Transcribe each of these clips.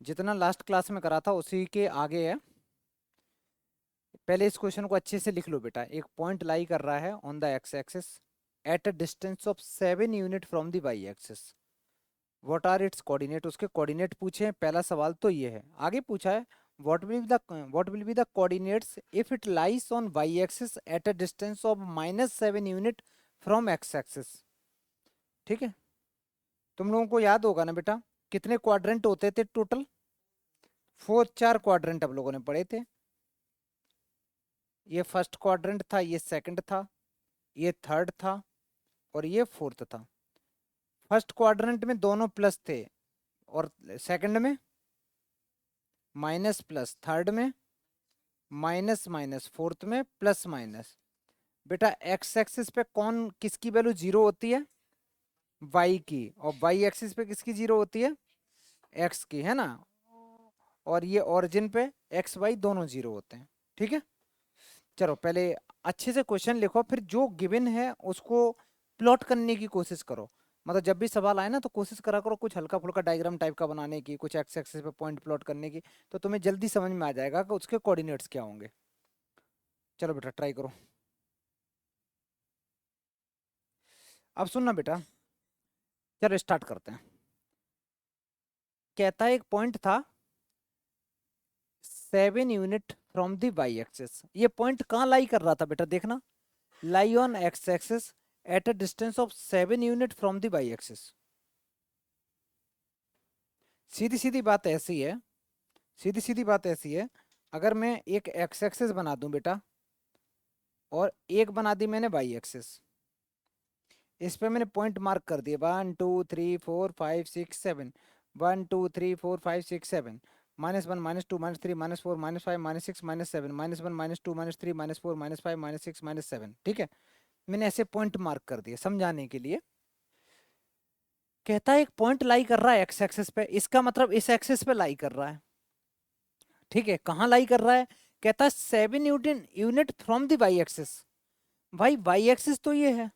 जितना last class में करा था उसी के आगे है। पहले इस क्वेश्चन को अच्छे से लिख लो बेटा। एक पॉइंट लाई कर रहा है on the x axis at a distance of 7 unit from the Y axis. What are its coordinate, उसके कोऑर्डिनेट पूछे हैं। पहला सवाल तो ये है। आगे पूछा है what will be the coordinates if it lies on y axis at a distance of -7 unit from x axis. ठीक है, तुम लोगों को याद होगा ना बेटा, कितने क्वाड्रेंट होते थे टोटल? 4 क्वाड्रेंट अब लोगों ने पढ़े थे। ये फर्स्ट क्वाड्रेंट था, ये सेकंड था, ये थर्ड था और ये फोर्थ था। फर्स्ट क्वाड्रेंट में दोनों प्लस थे और सेकंड में माइनस प्लस, थर्ड में माइनस माइनस, फोर्थ में प्लस माइनस। बेटा एक्स एक्सिस पे कौन किसकी वैल्यू जीरो होती है? वाई की। और वाई एक्सिस पे किसकी जीरो होती है? एक्स की, है ना। और ये ओरिजिन पे एक्स वाई दोनों जीरो होते हैं। ठीक है, चलो पहले अच्छे से क्वेश्चन लिखो, फिर जो गिवन है उसको प्लॉट करने की कोशिश करो। मतलब जब भी सवाल आए ना तो कोशिश करा करो कुछ हल्का फुल्का डायग्राम टाइप का बनाने की, कुछ एक्स एक्सिस पे पॉइंट प्लॉट करने की। तो तुम्हें जल्दी समझ में आ जाएगा कि उसके कोऑर्डिनेट्स क्या होंगे। चलो बेटा ट्राई करो। अब सुनना बेटा, चलो स्टार्ट करते हैं। कहता है एक पॉइंट था 7 unit from the Y axis. ये पॉइंट कहाँ लाई कर रहा था बेटा? देखना, lie on X axis at a distance of 7 unit from the Y axis. सीधी सीधी बात ऐसी है, सीधी सीधी बात ऐसी है। अगर मैं एक एक्स एक्सिस बना दूं बेटा और एक बना दी मैंने वाई एक्सिस, इस पे मैंने पॉइंट मार्क कर दिए 1 2 3 4 5 6 7, 1 2 3 4 5 6 7, -1 -2 -3 -4 -5 -6 -7, -1 -2 -3 -4 -5 -6 -7। ठीक है, मैंने ऐसे पॉइंट मार्क कर दिए समझाने के लिए। कहता है एक पॉइंट लाई कर रहा है एक्स एक्सिस पे, इसका मतलब इस एक्सिस पे लाई कर रहा है। ठीक है, कहाँ लाई कर रहा है? कहता है 7 unit from the Y axis. भाई वाई एक्सिस तो ये है।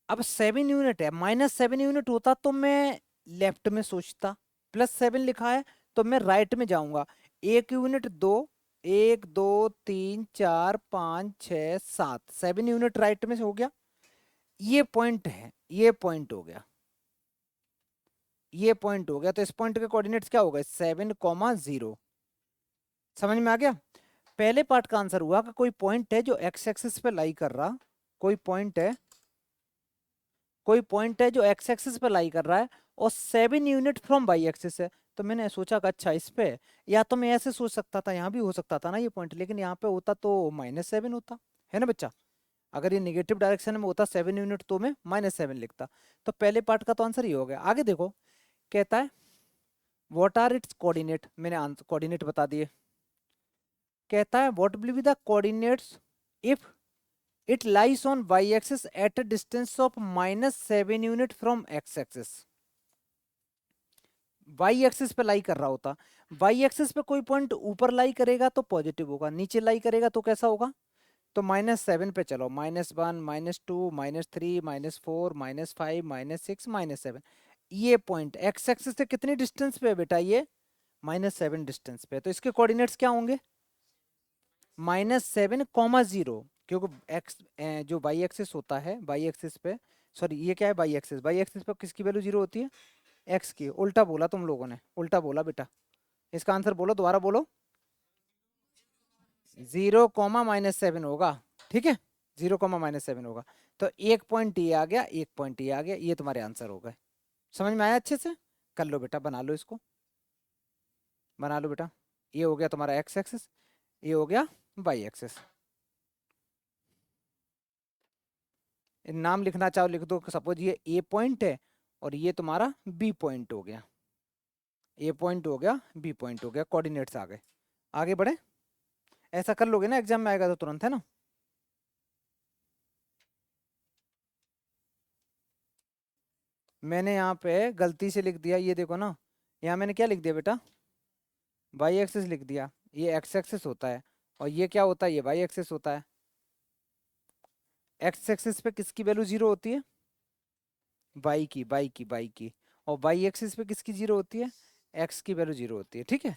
अब 7 यूनिट है, -7 यूनिट होता तो मैं लेफ्ट में सोचता, +7 लिखा है तो मैं राइट में जाऊंगा। 1 यूनिट दो, 1 2 3 4 5 6 7, 7 यूनिट राइट में से हो गया। ये पॉइंट है, ये पॉइंट हो गया, ये पॉइंट हो गया। तो इस पॉइंट के कोऑर्डिनेट्स क्या हो गए? 7, 0। समझ में आ गया? पहले पार्ट का आंसर हुआ कि कोई पॉइंट है जो एक्स एक्सिस पे लाई कर रहा, कोई पॉइंट है, कोई पॉइंट है जो एक्स एक्सिस पे लाई कर रहा है और 7 यूनिट फ्रॉम वाई एक्सिस है। तो मैंने सोचा कि अच्छा इस पे, या तो मैं ऐसे सोच सकता था, यहाँ भी हो सकता था ना ये पॉइंट, लेकिन यहाँ पे होता तो -7 होता, है ना बच्चा। अगर ये निगेटिव डायरेक्शन में होता 7 यूनिट तो मैं -7 लिखता। तो पहले पार्ट का तो आंसर ये हो गया। आगे देखो, कहता है व्हाट आर इट्स कोऑर्डिनेट। मैंने आंसर कोऑर्डिनेट बता दिए। कहता है what will be the coordinates if it lies on y axis at a distance of -7 unit from x axis. Y axis पे लाई कर रहा होता, वाई एक्सिस पे कोई पॉइंट ऊपर लाई करेगा तो पॉजिटिव होगा, नीचे लाई करेगा तो कैसा होगा? तो -7 पे चलो, -1 -2 -3 -4 -5 -6 -7। ये पॉइंट एक्स एक्सिस से कितनी डिस्टेंस पे है बेटा? ये -7 डिस्टेंस पे है। तो इसके कोऑर्डिनेट्स क्या होंगे? -7, 0। क्योंकि एक्स जो वाई एक्सिस होता है, वाई एक्सिस पे, सॉरी ये क्या है? वाई एक्सिस, वाई एक्सिस पे किसकी वैल्यू जीरो होती है? एक्स की। उल्टा बोला तुम लोगों ने, उल्टा बोला बेटा। इसका आंसर बोलो, दोबारा बोलो। 0, -7 होगा। ठीक है, 0, -7 होगा। तो एक पॉइंट ये आ गया, एक पॉइंट ये आ गया, ये तुम्हारे आंसर हो गए। समझ में आया अच्छे से? कर लो बेटा, बना लो इसको, बना लो बेटा। ये हो गया तुम्हारा एक्स एक्सिस, ये हो गया वाई एक्सिस। नाम लिखना चाहो लिख दो, सपोज ये ए पॉइंट है और ये तुम्हारा बी पॉइंट हो गया। ए पॉइंट हो गया, बी पॉइंट हो गया, कोऑर्डिनेट्स आ गए। आगे बढ़े। ऐसा कर लोगे ना, एग्जाम में आएगा तो तुरंत, है ना। मैंने यहाँ पे गलती से लिख दिया, ये देखो ना, यहाँ मैंने क्या लिख दिया बेटा? वाई एक्सिस लिख दिया। ये एक्स एक्सिस होता है और ये क्या होता है? ये वाई एक्सिस होता है। एक्स एक्सिस पे किसकी वैल्यू जीरो होती है? वाई की, वाई की, वाई की। और वाई एक्सिस पे किसकी जीरो होती है? एक्स की वैल्यू 0 होती है, ठीक है।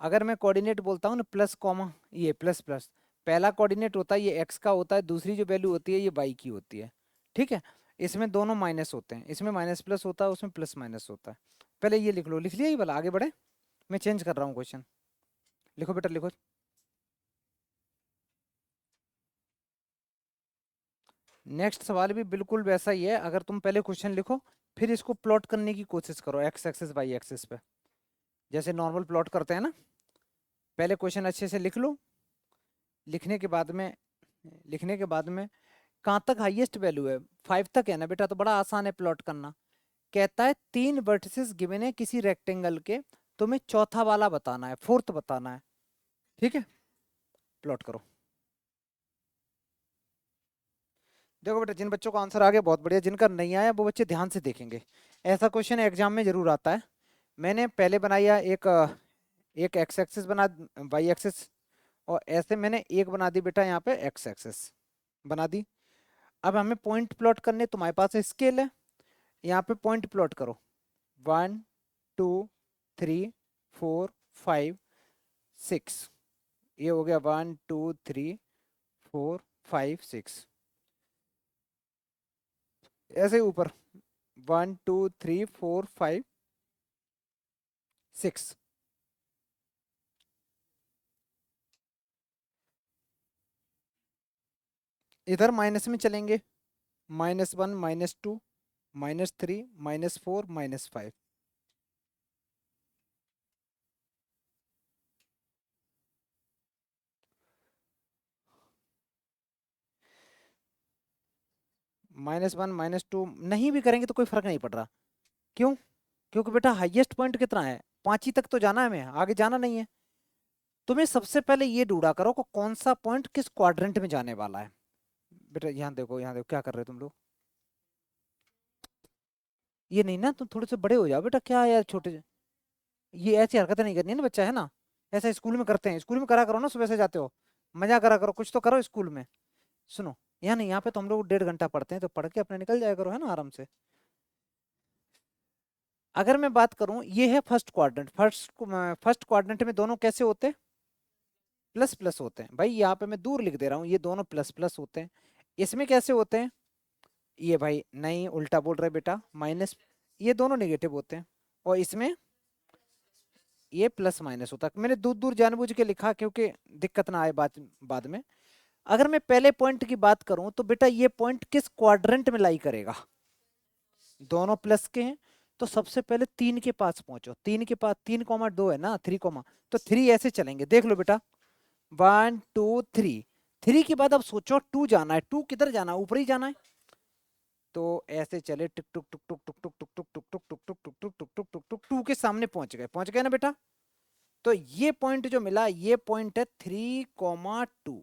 अगर मैं कोऑर्डिनेट बोलता हूँ ना प्लस कॉमा ये प्लस प्लस, पहला कोऑर्डिनेट होता है ये एक्स का होता है, दूसरी जो वैल्यू होती है ये वाई की होती है, ठीक है। इसमें दोनों माइनस होते हैं, इसमें माइनस प्लस होता है, उसमें प्लस माइनस होता है। पहले ये लिख लो, लिख लिया ये वाला, आगे बढ़े। मैं चेंज कर रहा हूँ क्वेश्चन, लिखो बेटा लिखो। नेक्स्ट सवाल भी बिल्कुल वैसा ही है, अगर तुम पहले क्वेश्चन लिखो फिर इसको प्लॉट करने की कोशिश करो एक्स एक्सिस वाई एक्सिस पे, जैसे नॉर्मल प्लॉट करते हैं ना। पहले क्वेश्चन अच्छे से लिख लो, लिखने के बाद में कहाँ तक हाईएस्ट वैल्यू है, 5 तक है ना बेटा, तो बड़ा आसान है प्लॉट करना। कहता है 3 वर्टिसेस गिवन है किसी रेक्टेंगल के, तुम्हें चौथा वाला बताना है, फोर्थ बताना है, ठीक है। प्लॉट करो। देखो बेटा, जिन बच्चों का आंसर आ गया बहुत बढ़िया, जिनका नहीं आया वो बच्चे ध्यान से देखेंगे, ऐसा क्वेश्चन एग्जाम में जरूर आता है। मैंने पहले बनाया एक एक्स एक्सिस बना, वाई एक्सिस, और ऐसे मैंने एक बना दी बेटा यहाँ पे एक्स एक्सिस बना दी। अब हमें पॉइंट प्लॉट करने, तुम्हारे पास स्केल है, यहाँ पे पॉइंट प्लॉट करो, 1 2 3 4 5 6, ये हो गया 1 2 3 4 5 6, ऐसे ही ऊपर 1 2 3 4 5 6। इधर माइनस में चलेंगे, -1 -2 -3 -4 -5। -1 -2 नहीं भी करेंगे तो कोई फर्क नहीं पड़ रहा, क्यों? क्योंकि बेटा हाईएस्ट पॉइंट कितना है, 5 ही तक तो जाना है, हमें आगे जाना नहीं है। तुम्हें सबसे पहले ये ढूंढा करो को कौन सा पॉइंट किस क्वाड्रेंट में जाने वाला है। बेटा यहाँ देखो, यहाँ देखो क्या कर रहे हो तुम लोग, ये नहीं ना, तुम थोड़े से बड़े हो जाओ बेटा, क्या यार छोटे ये ऐसी हरकतें नहीं करनी है ना, बच्चा है ना। ऐसा स्कूल में करते हैं, स्कूल में करा करो ना, सुबह से जाते हो, मजा करा करो, कुछ तो करो स्कूल में। सुनो, यहाँ नहीं, यहाँ पे तो हम लोग 1.5 घंटा पढ़ते हैं, तो पढ़ के अपने निकल जाया करो, है ना, आराम से। अगर मैं बात करूं, ये है फर्स्ट क्वाड्रेंट, फर्स्ट क्वाड्रेंट में दोनों कैसे होते हैं, प्लस प्लस होते हैं भाई, यहाँ पे मैं दूर लिख दे रहा हूँ, ये दोनों प्लस प्लस होते हैं। इसमें कैसे होते हैं, ये भाई नहीं उल्टा बोल रहे बेटा, माइनस, ये दोनों नेगेटिव होते हैं। और इसमें ये प्लस माइनस होता है, मैंने दूर दूर जानबूझ के लिखा क्योंकि दिक्कत ना आए बाद बाद में। अगर मैं पहले पॉइंट की बात करूं तो बेटा ये पॉइंट किस क्वाड्रेंट में लाई करेगा, दोनों प्लस के हैं, तो सबसे पहले 3 के पास पहुंचो, 3 के पास, 3,2 है ना, 3 कॉमा, तो 3 ऐसे चलेंगे, देख लो बेटा, 1 2 3, 3 के बाद अब सोचो 2 जाना है, 2 किधर जाना है, ऊपर ही जाना है, तो ऐसे चले टिक टुक टुक टुक टुक टुक टुक टुक टुक टुक टुक टुक टुक टुक टुक टुक टुक 2 के सामने पहुंच गए ना बेटा। तो ये पॉइंट जो मिला, ये पॉइंट है 3,2।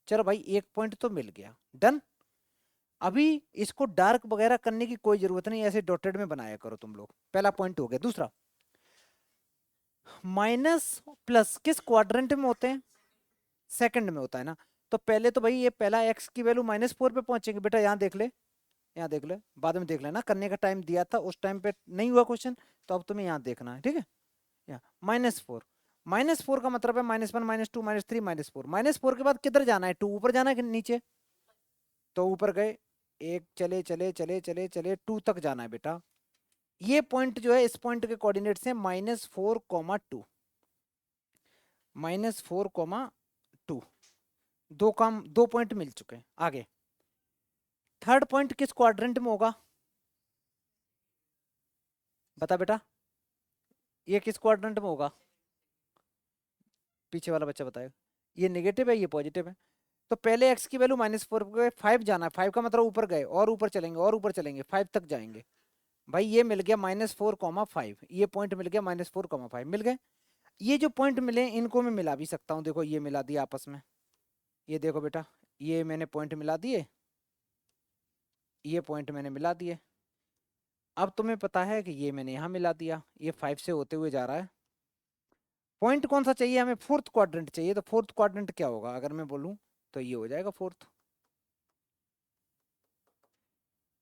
चलो भाई एक पॉइंट तो मिल गया, डन। अभी इसको डार्क वगैरह करने की कोई जरूरत नहीं, ऐसे डॉटेड में बनाया करो तुम लोग, पहला पॉइंट हो गया। दूसरा, माइनस प्लस किस क्वाड्रेंट में होते हैं, सेकंड में होता है ना। तो पहले तो भाई ये पहला एक्स की वैल्यू -4 पे पहुंचेंगे बेटा, यहाँ देख ले, यहाँ देख ले, बाद में देख लेना, करने का टाइम दिया था उस टाइम पे नहीं हुआ क्वेश्चन, तो अब तुम्हें यहाँ देखना है, ठीक है। यहाँ -4, -4 का मतलब है -1 -2 -3 -4, -4 के बाद किधर जाना है, 2 ऊपर जाना है कि नीचे, तो ऊपर गए, एक चले चले चले चले चले 2 तक जाना है बेटा। ये पॉइंट जो है, इस पॉइंट के कोऑर्डिनेट्स हैं -4,2, -4,2, दो पॉइंट मिल चुके हैं। आगे थर्ड पॉइंट किस क्वाड्रेंट में होगा, बता बेटा, ये किस क्वाड्रेंट में होगा, पीछे वाला बच्चा बताएगा। ये नेगेटिव है, ये पॉजिटिव है, तो पहले एक्स की वैल्यू -4 गए, 5 जाना है, 5 का मतलब ऊपर गए, और ऊपर चलेंगे और ऊपर चलेंगे, 5 तक जाएंगे। भाई ये मिल गया -4,5, ये पॉइंट मिल गया -4,5 मिल गए। ये जो पॉइंट मिले इनको मैं मिला भी सकता हूँ, देखो ये मिला दिया आपस में, ये देखो बेटा, ये मैंने पॉइंट मिला दिए, ये पॉइंट मैंने मिला दिए। अब तुम्हें पता है कि ये मैंने यहाँ मिला दिया, ये 5 से होते हुए जा रहा है। पॉइंट कौन सा चाहिए हमें, फोर्थ क्वाड्रेंट चाहिए, तो फोर्थ क्वाड्रेंट क्या होगा अगर मैं बोलूँ, तो ये हो जाएगा फोर्थ।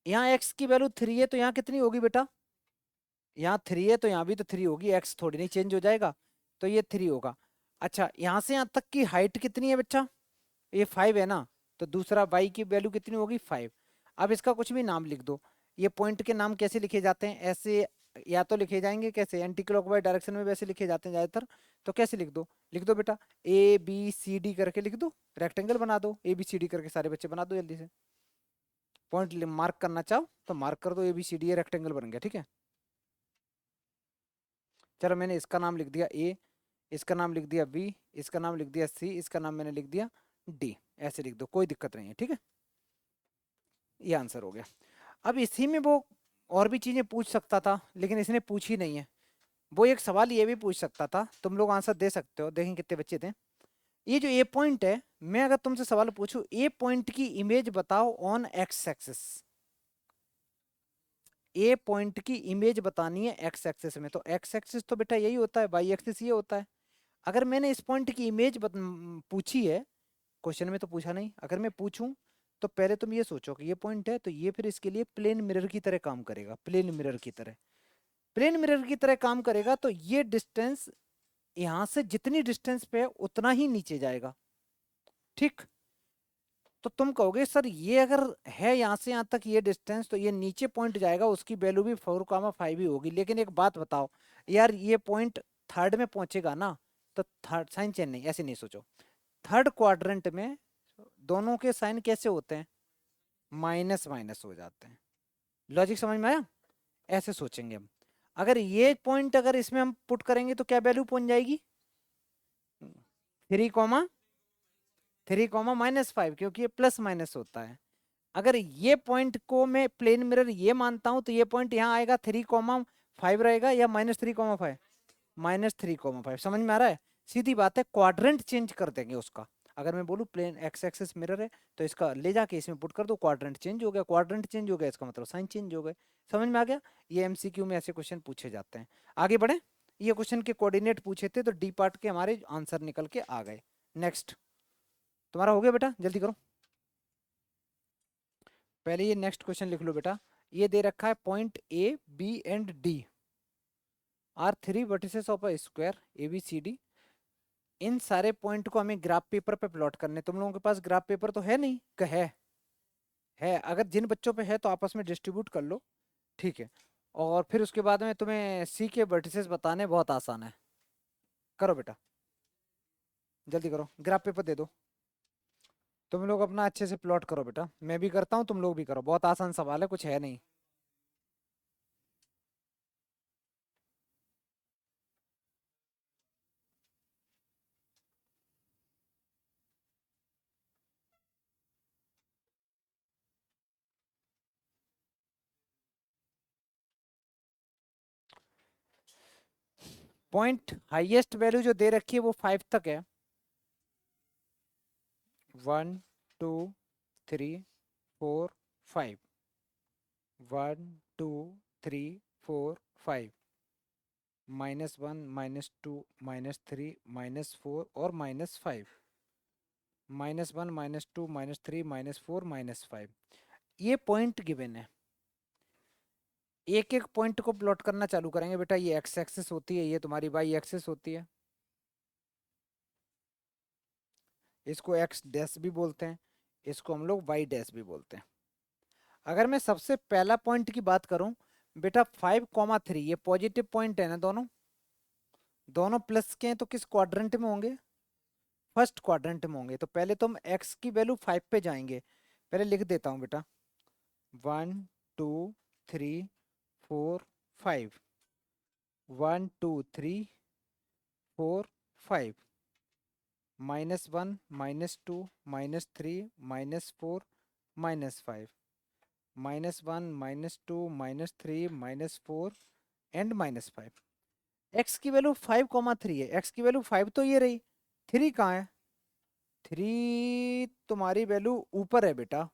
यहाँ एक्स की वैल्यू 3 है, तो यहाँ कितनी होगी बेटा, यहाँ 3 है तो यहाँ भी तो 3 होगी, एक्स थोड़ी नहीं चेंज हो जाएगा, तो ये 3 होगा। अच्छा यहाँ से यहाँ तक की हाइट कितनी है बच्चा, ये 5 है ना, तो दूसरा y की वैल्यू कितनी होगी 5। अब इसका कुछ भी नाम लिख दो। ये पॉइंट के नाम कैसे लिखे जाते हैं, ऐसे या तो लिखे जाएंगे कैसे, एंटी क्लॉकवाइज डायरेक्शन में वैसे लिखे जाते हैं ज्यादातर। तो कैसे लिख दो बेटा, ए बी सी डी करके लिख दो, रेक्टेंगल बना दो, ए बी सी डी करके सारे बच्चे बना दो जल्दी से। पॉइंट मार्क करना चाहो तो मार्क कर दो, A B C D rectangle बन गया, ठीक है। चलो मैंने इसका नाम लिख दिया ए, इसका नाम लिख दिया बी, इसका नाम लिख दिया सी, इसका नाम मैंने लिख दिया डी, ऐसे लिख दो, कोई दिक्कत नहीं है, ठीक है। ये आंसर हो गया। अब इसी में वो और भी चीजें पूछ सकता था, लेकिन इसने पूछी नहीं है। वो एक सवाल ये भी पूछ सकता था, तुम लोग आंसर दे सकते हो, देखें कितने बच्चे थे। ये जो ए पॉइंट है, मैं अगर तुमसे सवाल पूछूं ए पॉइंट की इमेज बताओ on X axis, A point की इमेज बतानी है एक्स एक्सिस में, तो एक्स एक्सिस तो बेटा यही होता है, वाई एक्सिस ये होता है। अगर मैंने इस पॉइंट की इमेज पूछी है, क्वेश्चन में तो पूछा नहीं, अगर मैं पूछूं तो पहले तुम ये सोचो कि ये पॉइंट है तो ये फिर इसके लिए प्लेन मिरर की तरह काम करेगा, प्लेन मिरर की तरह, प्लेन मिरर की तरह काम करेगा, तो ये डिस्टेंस यहां से जितनी डिस्टेंस पे है उतना ही नीचे जाएगा, ठीक। तो तुम कहोगे सर ये अगर है यहाँ से यहाँ तक ये डिस्टेंस, तो ये नीचे पॉइंट जाएगा, उसकी वैल्यू भी 4,5 ही होगी, लेकिन एक बात बताओ यार, ये पॉइंट थर्ड में पहुंचेगा ना, तो थर्ड साइन चेंज नहीं, ऐसे नहीं सोचो, थर्ड क्वाड्रेंट में दोनों के साइन कैसे होते हैं, माइनस माइनस हो जाते हैं। लॉजिक समझ में आया, ऐसे सोचेंगे हम। अगर ये पॉइंट अगर इसमें हम पुट करेंगे तो क्या वैल्यू पहुंच जाएगी, 3,3,-5, क्योंकि ये प्लस माइनस होता है। अगर ये पॉइंट को मैं प्लेन मिरर ये मानता हूं, तो ये पॉइंट यहाँ आएगा 3,5 रहेगा, या -3,5, -3,5, समझ में आ रहा है। सीधी बात है, क्वाड्रेंट चेंज कर देंगे उसका। अगर मैं बोलूँ प्लेन एक्स एक्सिस मिरर है, तो इसका ले जाके इसमें पुट कर दो, क्वाड्रेंट चेंज हो गया, क्वाड्रेंट चेंज हो गया इसका मतलब साइन चेंज हो गए। समझ में आ गया, ये एमसीक्यू में ऐसे क्वेश्चन पूछे जाते हैं। आगे बढ़े, ये क्वेश्चन के कोऑर्डिनेट पूछे थे, तो डी पार्ट के हमारे आंसर निकल के आ गए। नेक्स्ट तुम्हारा हो गया बेटा, जल्दी करो। पहले ये नेक्स्ट क्वेश्चन लिख लो बेटा। ये दे रखा है point A B and D are 3 vertices of a square A B C D. इन सारे पॉइंट को हमें ग्राफ पेपर पे प्लॉट करने। तुम लोगों के पास ग्राफ पेपर तो है नहीं, है अगर जिन बच्चों पे है तो आपस में डिस्ट्रीब्यूट कर लो, ठीक है। और फिर उसके बाद में तुम्हें सी के वर्टिसेस बताने बहुत आसान है। करो बेटा, जल्दी करो, ग्राफ पेपर दे दो। तुम लोग अपना अच्छे से प्लॉट करो बेटा, मैं भी करता हूँ, तुम लोग भी करो, बहुत आसान सवाल है, कुछ है नहीं। पॉइंट हाईएस्ट वैल्यू जो दे रखी है वो 5 तक है, 1 2 3 4 5, 1 2 3 4 5, -1 -2 -3 -4 और -5, -1 -2 -3 -4 -5, ये पॉइंट गिवन है। एक एक पॉइंट को प्लॉट करना चालू करेंगे बेटा। ये एक्स एक्सिस होती है, ये तुम्हारी वाई एक्सिस होती है, इसको एक्स डैश भी बोलते हैं, इसको हम लोग वाई डैश भी बोलते हैं। अगर मैं सबसे पहला पॉइंट की बात करूं बेटा, 5,3, ये पॉजिटिव पॉइंट है ना, दोनों दोनों प्लस के हैं, तो किस क्वाड्रेंट में होंगे, फर्स्ट क्वाड्रेंट में होंगे। तो पहले तो हम एक्स की वैल्यू 5 पे जाएंगे, पहले लिख देता हूं बेटा, 1 2 3 4 5, 1 2 3 4 5, -1 -2 -3 -4 -5, -1 -2 -3 -4 एंड -5। एक्स की वैल्यू 5,3 है, एक्स की वैल्यू 5 तो ये रही, 3 कहाँ है, 3 तुम्हारी वैल्यू ऊपर है बेटा।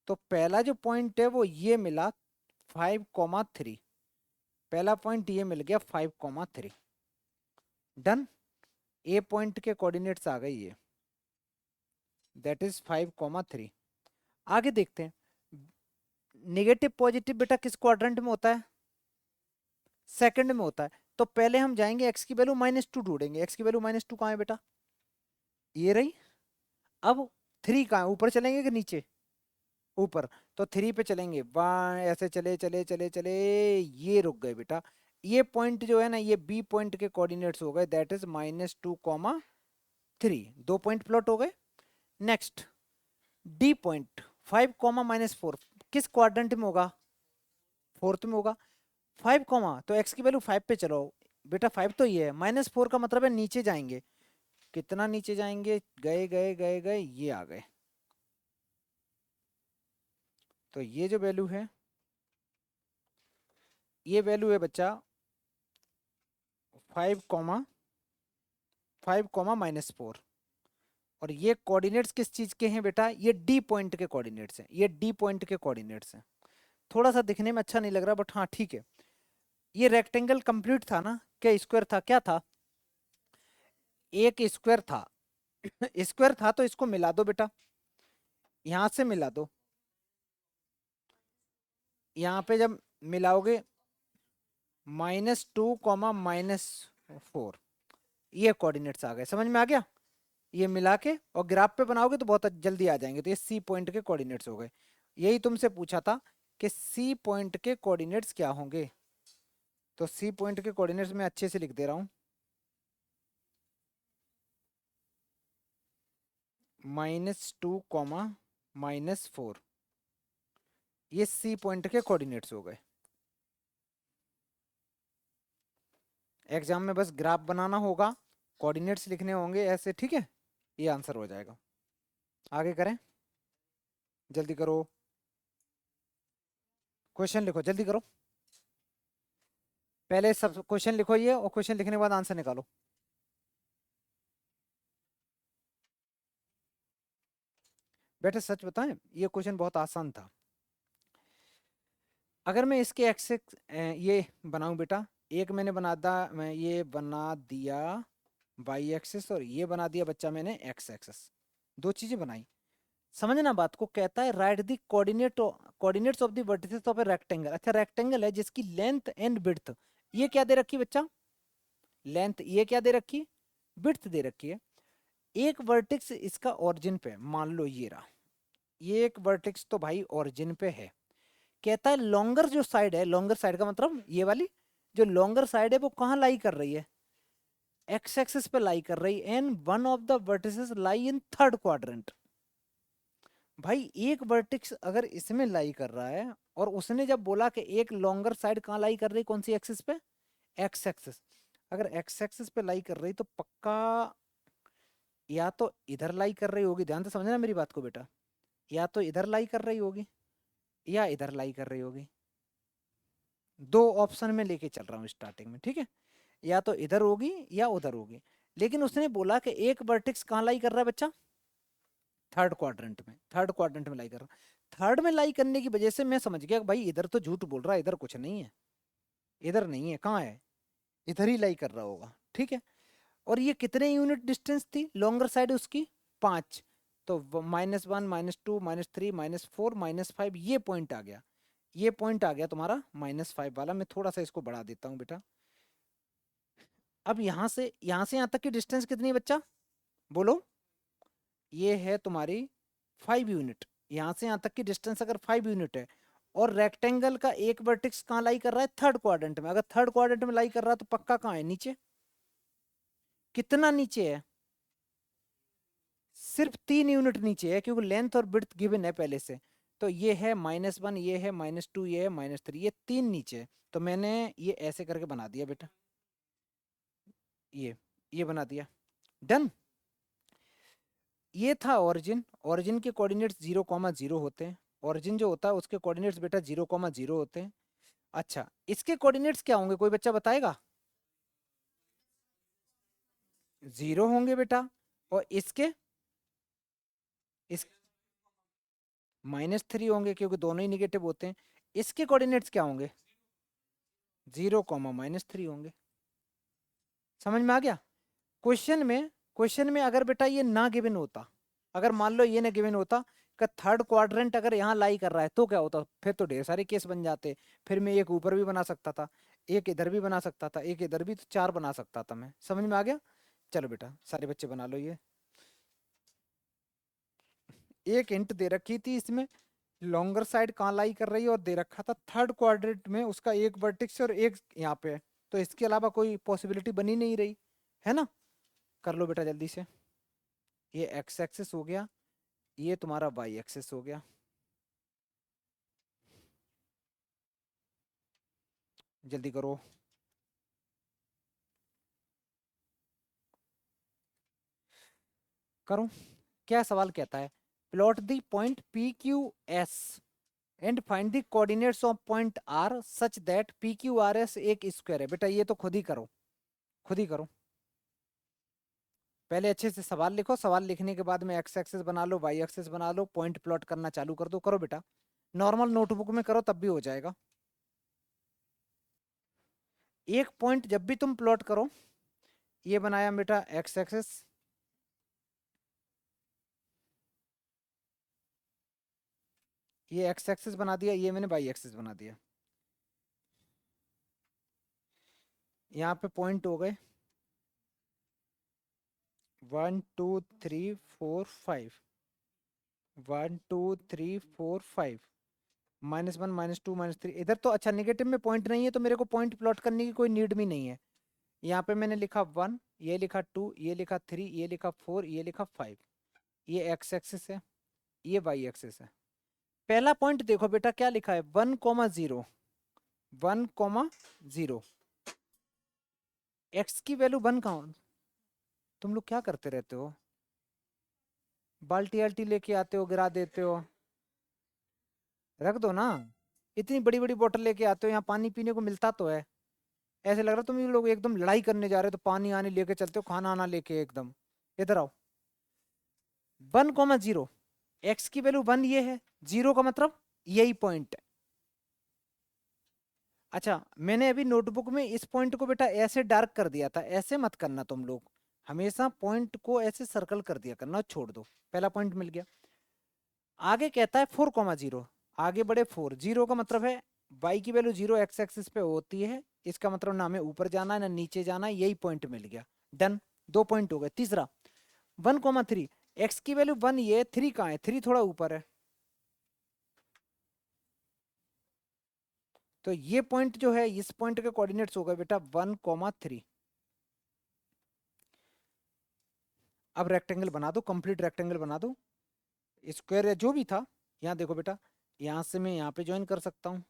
तो पहला जो पॉइंट है वो ये मिला 5,3, पहला पॉइंट ये मिल गया 5,3, डन। ए पॉइंट के कोऑर्डिनेट्स आ गए ये, दैट इज 5,3। आगे देखते हैं, नेगेटिव पॉजिटिव बेटा किस क्वाड्रेंट में होता है, सेकंड में होता है। तो पहले हम जाएंगे एक्स की वैल्यू -2 ढूंढेंगे। एक्स की वैल्यू -2 कहाँ है बेटा, ये रही। अब 3 कहाँ है, ऊपर चलेंगे कि नीचे, ऊपर। तो 3 पे चलेंगे, वन ऐसे चले चले चले चले, ये रुक गए बेटा। ये पॉइंट जो है ना, ये बी पॉइंट के कोऑर्डिनेट्स हो गए, दैट इज -2, 3। 2 पॉइंट प्लॉट हो गए। नेक्स्ट डी पॉइंट 5, -4 किस क्वाड्रेंट में होगा, फोर्थ में होगा। 5, तो एक्स की वैल्यू 5 पे चलो बेटा, 5 तो ये है, -4 का मतलब है नीचे जाएंगे। कितना नीचे जाएंगे, गए गए गए गए, ये आ गए। तो ये जो वैल्यू है, ये वैल्यू है बच्चा 5, -4। और ये कोऑर्डिनेट्स किस चीज के हैं बेटा, ये डी पॉइंट के कोऑर्डिनेट्स हैं, ये डी पॉइंट के कोऑर्डिनेट्स हैं। थोड़ा सा दिखने में अच्छा नहीं लग रहा, बट हाँ ठीक है। ये रेक्टेंगल कंप्लीट था ना, क्या स्क्वायर था, क्या था, एक स्क्वायर था। स्क्वायर था, तो इसको मिला दो बेटा, यहां से मिला दो। यहाँ पे जब मिलाओगे -2, -4, ये कोऑर्डिनेट्स आ गए, समझ में आ गया। ये मिला के और ग्राफ पे बनाओगे तो बहुत जल्दी आ जाएंगे। तो ये सी पॉइंट के कोऑर्डिनेट्स हो गए। यही तुमसे पूछा था कि सी पॉइंट के कोऑर्डिनेट्स क्या होंगे। तो सी पॉइंट के कोऑर्डिनेट्स मैं अच्छे से लिख दे रहा हूँ, -2, -4, ये सी पॉइंट के कोऑर्डिनेट्स हो गए। एग्जाम में बस ग्राफ बनाना होगा, कोऑर्डिनेट्स लिखने होंगे ऐसे, ठीक है। ये आंसर हो जाएगा। आगे करें, जल्दी करो, क्वेश्चन लिखो, जल्दी करो। पहले सब क्वेश्चन लिखो ये, और क्वेश्चन लिखने के बाद आंसर निकालो। बेटे सच बताएं, ये क्वेश्चन बहुत आसान था। अगर मैं इसके एक्सेस ये बनाऊं बेटा, एक मैंने मैं ये बना दिया वाई एक्सेस, और ये बना दिया बच्चा मैंने एक्स एक्सेस, दो चीजें बनाई। समझना बात को, कहता है right the coordinates of the vertices of a rectangle. अच्छा, रेक्टेंगल है जिसकी लेंथ एंड विड्थ, ये क्या दे रखी बच्चा, लेंथ, ये क्या दे रखी, विड्थ दे रखी है। एक वर्टेक्स इसका ओरिजिन पे, मान लो ये रहा, ये एक वर्टेक्स तो भाई ओरिजिन पे है। कहता है लॉन्गर जो साइड है, लॉन्गर साइड का मतलब ये वाली जो लॉन्गर साइड है वो कहाँ लाई कर रही है, एक्स एक्सिस पे लाई कर रही है, and one of the vertices lie in third quadrant. भाई एक वर्टेक्स अगर इसमें लाई कर रहा है, और उसने जब बोला कि एक लॉन्गर साइड कहाँ लाई कर रही, कौन सी एक्सिस पे, एक्स एक्सिस। अगर एक्स एक्सिस पे लाई कर रही तो पक्का या तो इधर लाई कर रही होगी, ध्यान से समझना मेरी बात को बेटा, या तो इधर लाई कर रही होगी या इधर लाई कर रही होगी। दो ऑप्शन में लेके चल रहा हूँ स्टार्टिंग में, ठीक है। या तो इधर होगी या उधर होगी। लेकिन उसने बोला कि एक वर्टेक्स कहाँ लाई कर रहा है बच्चा, थर्ड क्वाड्रेंट में, थर्ड क्वाड्रेंट में लाई कर रहा है। थर्ड में लाई करने की वजह से मैं समझ गया कि भाई इधर तो झूठ बोल रहा है, इधर कुछ नहीं है, इधर नहीं है, कहाँ है, इधर ही लाई कर रहा होगा, ठीक है। और ये कितने यूनिट डिस्टेंस थी लॉन्गर साइड उसकी, 5। तो -1, -2, -3, -4, -5, ये पॉइंट आ गया, ये पॉइंट आ गया तुम्हारा -5 वाला। मैं थोड़ा सा इसको बढ़ा देता हूँ बेटा। अब यहाँ से यहाँ तक की डिस्टेंस कितनी है बच्चा, बोलो, ये है तुम्हारी 5 यूनिट। यहाँ से यहाँ तक की डिस्टेंस अगर 5 यूनिट है, और रेक्टेंगल का एक वर्टेक्स कहाँ लाई कर रहा है, थर्ड क्वाड्रेंट में। अगर थर्ड क्वाड्रेंट में लाई कर रहा है तो पक्का कहाँ है, नीचे। कितना नीचे है, सिर्फ 3 यूनिट नीचे है, क्योंकि लेंथ और विड्थ गिवन है पहले से। तो ये है -1, ये है -2, ये है -3, ये 3 नीचे है। तो मैंने ये ऐसे करके बना दिया बेटा, ये बना दिया, डन। ये था ओरिजिन। ओरिजिन के कोऑर्डिनेट्स 0, 0 होते हैं। ओरिजिन जो होता है उसके कोऑर्डिनेट्स बेटा 0, 0 होते हैं। अच्छा, इसके कोऑर्डिनेट्स क्या होंगे, कोई बच्चा बताएगा। 0 होंगे बेटा। और इसके, इस -3 होंगे, क्योंकि दोनों ही निगेटिव होते हैं। इसके कोऑर्डिनेट्स क्या होंगे, 0, -3 होंगे। समझ में आ गया। क्वेश्चन में अगर बेटा ये ना गिवन होता, अगर मान लो ये ना गिवन होता कि थर्ड क्वाड्रेंट अगर यहाँ लाई कर रहा है, तो क्या होता, फिर तो ढेर सारे केस बन जाते। फिर मैं एक ऊपर भी बना सकता था, एक इधर भी बना सकता था, एक इधर भी, तो 4 बना सकता था मैं। समझ में आ गया? चलो बेटा सारे बच्चे बना लो ये। एक हिंट दे रखी थी इसमें, लॉन्गर साइड कहाँ लाई कर रही है, और दे रखा था थर्ड क्वाड्रेंट में उसका एक वर्टेक्स और एक यहाँ पे है, तो इसके अलावा कोई पॉसिबिलिटी बनी नहीं रही है ना। कर लो बेटा जल्दी से। ये एक्स एक्सिस हो गया, ये तुम्हारा वाई एक्सिस हो गया। जल्दी करो। करो। क्या सवाल कहता है? Plot the point P Q S and find the coordinates of point R such that P Q R S एक स्क्वायर है। बेटा ये तो खुद ही करो, खुद ही करो। पहले अच्छे से सवाल लिखो, सवाल लिखने के बाद में एक्स एक्सिस बना लो, वाई एक्सिस बना लो, पॉइंट प्लॉट करना चालू कर दो। करो बेटा, नॉर्मल नोटबुक में करो तब भी हो जाएगा। एक पॉइंट जब भी तुम प्लॉट करो, ये बनाया बेटा एक्स एक्सिस, ये एक्स एक्सिस बना दिया, ये मैंने वाई एक्सिस बना दिया। यहाँ पे पॉइंट हो गए 1 2 3 4 5, 1 2 3 4 5, -1 -2 -3 इधर तो। अच्छा नेगेटिव में पॉइंट नहीं है तो मेरे को पॉइंट प्लॉट करने की कोई नीड भी नहीं है। यहाँ पे मैंने लिखा 1, ये लिखा 2, ये लिखा 3, ये लिखा 4, ये लिखा 5। ये एक्स एक्सिस है, ये वाई एक्सिस है। पहला पॉइंट देखो बेटा क्या लिखा है, 1,0, 1,0। एक्स की वैल्यू 1 कहाँ? तुम लोग क्या करते रहते हो? बाल्टी आल्टी लेके आते हो, गिरा देते हो। रख दो ना। इतनी बड़ी बड़ी बोतल लेके आते हो, यहाँ पानी पीने को मिलता तो है। ऐसे लग रहा तुम ये लोग एकदम लड़ाई करने जा रहे हो, तो पानी आने लेके चलते हो, खाना आना लेके एकदम। इधर आओ। 1,0, एक्स की वैल्यू 1 ये है, 0 का मतलब यही पॉइंट है। अच्छा मैंने अभी नोटबुक में इस पॉइंट को बेटा ऐसे डार्क कर दिया था, ऐसे मत करना तुम लोग। हमेशा पॉइंट को ऐसे सर्कल कर दिया करना, छोड़ दो। पहला पॉइंट मिल गया। आगे कहता है 4,0, आगे बढ़े 4, 0 का मतलब है y की वैल्यू 0 एक्स एक्सिस पे होती है, इसका मतलब ना हमें ऊपर जाना है ना नीचे जाना है, यही पॉइंट मिल गया। डन, 2 पॉइंट हो गए। तीसरा 1,3, एक्स की वैल्यू 1 ये, 3 कहाँ है? 3 थोड़ा ऊपर है, तो ये पॉइंट जो है इस पॉइंट के कोऑर्डिनेट्स हो गए बेटा 1,3। अब रेक्टेंगल बना दो, कंप्लीट रेक्टेंगल बना दो, स्क्वायर या जो भी था। यहाँ देखो बेटा, यहाँ से मैं यहाँ पे ज्वाइन कर सकता हूँ,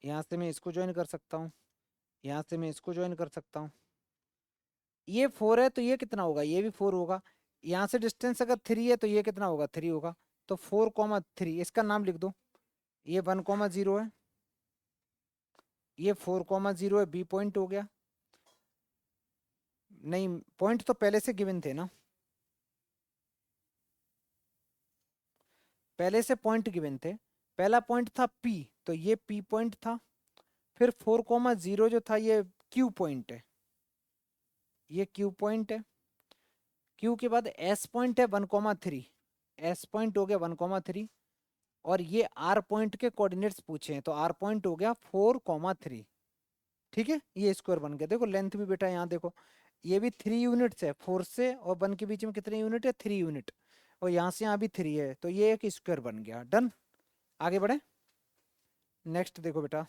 यहाँ से मैं इसको ज्वाइन कर सकता हूँ, यहाँ से मैं इसको ज्वाइन कर सकता हूँ। ये 4 है तो ये कितना होगा? ये भी 4 होगा। यहाँ से डिस्टेंस अगर 3 है तो ये कितना होगा? 3 होगा। तो 4,3 इसका नाम लिख दो। ये 1,0 है, ये 4,0 है, बी पॉइंट हो गया। नहीं, पॉइंट तो पहले से गिवन थे ना, पहले से पॉइंट गिवन थे। पहला पॉइंट था पी, तो ये पी पॉइंट था। फिर 4,0 जो था ये क्यू पॉइंट है, ये क्यू पॉइंट है। क्यू के बाद एस पॉइंट है 1,3, एस पॉइंट हो गया 1,3। और ये आर पॉइंट के कोऑर्डिनेट्स पूछे हैं, तो आर पॉइंट हो गया 4,3। ठीक है, ये स्क्वायर बन गया। देखो लेंथ भी बेटा यहाँ देखो, ये भी 3 यूनिट्स है, 4 से और 1 के बीच में कितने यूनिट है? 3 यूनिट। और यहाँ से यहाँ भी 3 है, तो ये एक स्क्वायर बन गया। डन, आगे बढ़े। नेक्स्ट देखो बेटा,